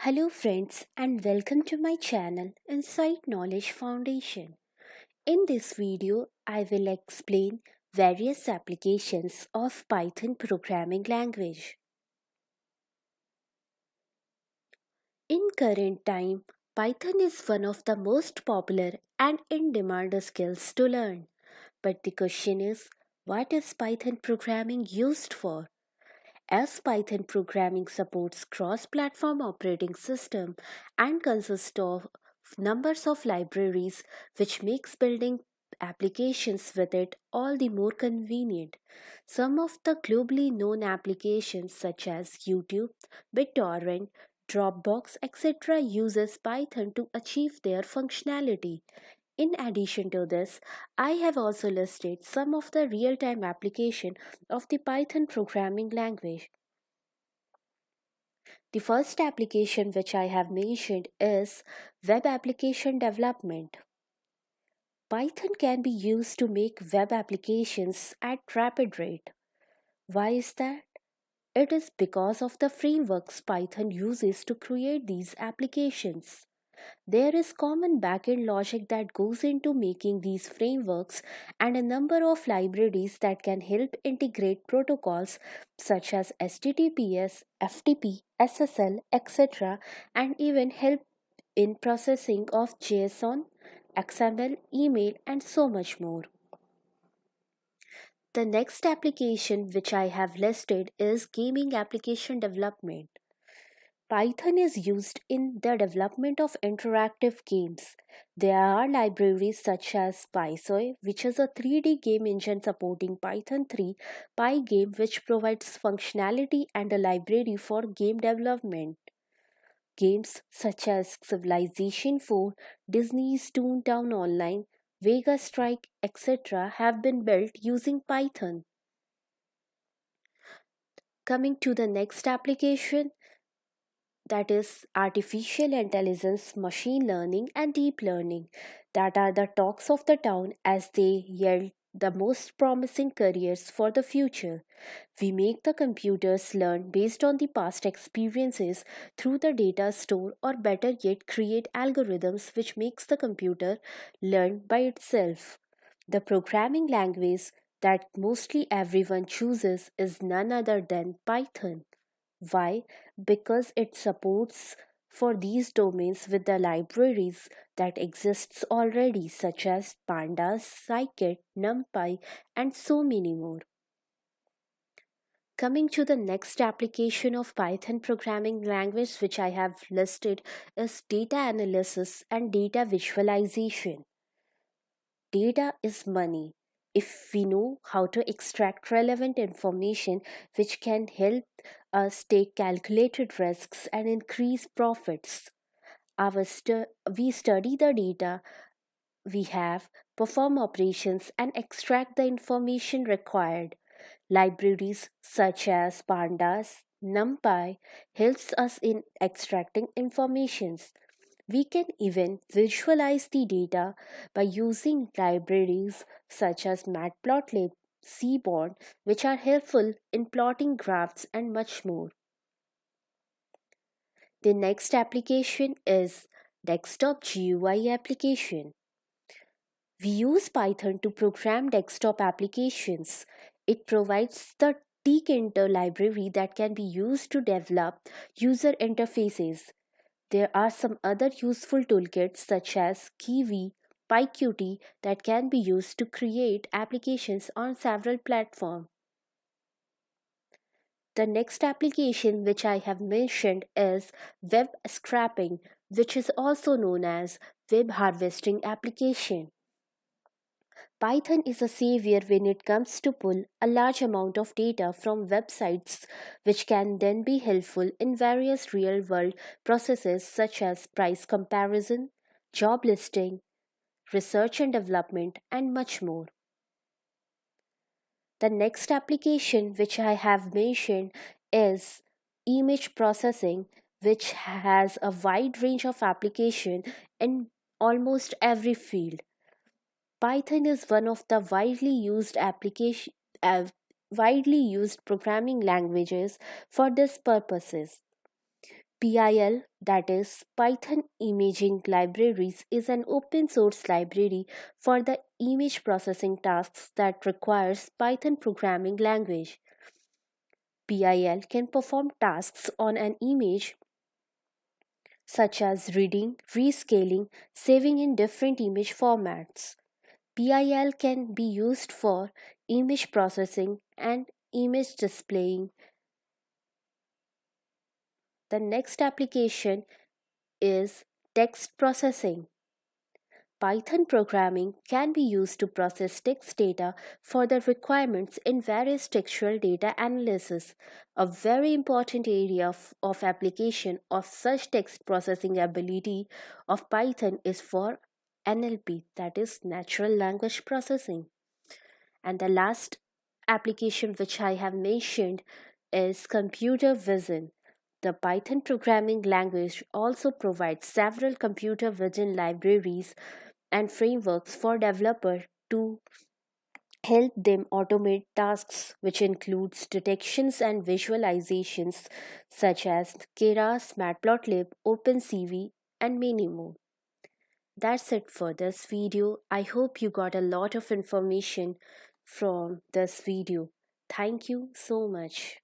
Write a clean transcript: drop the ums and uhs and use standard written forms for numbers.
Hello, friends, and welcome to my channel Insight Knowledge Foundation. In this video, I will explain various applications of Python programming language. In current time, Python is one of the most popular and in demand skills to learn. But the question is, what is Python programming used for? As Python programming supports cross-platform operating system and consists of numbers of libraries which makes building applications with it all the more convenient. Some of the globally known applications such as YouTube, BitTorrent, Dropbox, etc. uses Python to achieve their functionality. In addition to this, I have also listed some of the real-time application of the Python programming language. The first application which I have mentioned is web application development. Python can be used to make web applications at rapid rate. Why is that? It is because of the frameworks Python uses to create these applications. There is common backend logic that goes into making these frameworks and a number of libraries that can help integrate protocols such as HTTPS, FTP, SSL, etc. and even help in processing of JSON, XML, email and so much more. The next application which I have listed is gaming application development. Python is used in the development of interactive games. There are libraries such as PySoy, which is a 3D game engine supporting Python 3, Pygame, which provides functionality and a library for game development. Games such as Civilization 4, Disney's Toontown Online, Vega Strike, etc. have been built using Python. Coming to the next application, that is artificial intelligence, machine learning, and deep learning, that are the talks of the town as they yield the most promising careers for the future. We make the computers learn based on the past experiences through the data store, or better yet create algorithms which makes the computer learn by itself. The programming language that mostly everyone chooses is none other than Python. Why? Because it supports for these domains with the libraries that exists already such as pandas, scikit, numpy and so many more. Coming to the next application of Python programming language which I have listed is data analysis and data visualization. Data is money. If we know how to extract relevant information which can help us take calculated risks and increase profits, we study the data we have, perform operations, and extract the information required. Libraries such as Pandas, NumPy helps us in extracting informations. We can even visualize the data by using libraries such as Matplotlib, Seaborn, which are helpful in plotting graphs and much more. The next application is desktop GUI application. We use Python to program desktop applications. It provides the tkinter library that can be used to develop user interfaces. There are some other useful toolkits such as Kiwi, PyQt that can be used to create applications on several platforms. The next application which I have mentioned is web scraping, which is also known as web harvesting application. Python is a savior when it comes to pull a large amount of data from websites, which can then be helpful in various real world processes such as price comparison, job listing, research and development, and much more. The next application which I have mentioned is image processing, which has a wide range of application in almost every field. Python is one of the widely used programming languages for this purposes. PIL, that is Python Imaging Libraries, is an open source library for the image processing tasks that requires Python programming language. PIL can perform tasks on an image such as reading, rescaling, saving in different image formats. PIL can be used for image processing and image displaying. The next application is text processing. Python programming can be used to process text data for the requirements in various textual data analysis. A very important area of application of such text processing ability of Python is for NLP, that is natural language processing. And the last application which I have mentioned is computer vision. The Python programming language also provides several computer vision libraries and frameworks for developers to help them automate tasks, which includes detections and visualizations such as Keras, Matplotlib, OpenCV, and many more. That's it for this video. I hope you got a lot of information from this video. Thank you so much.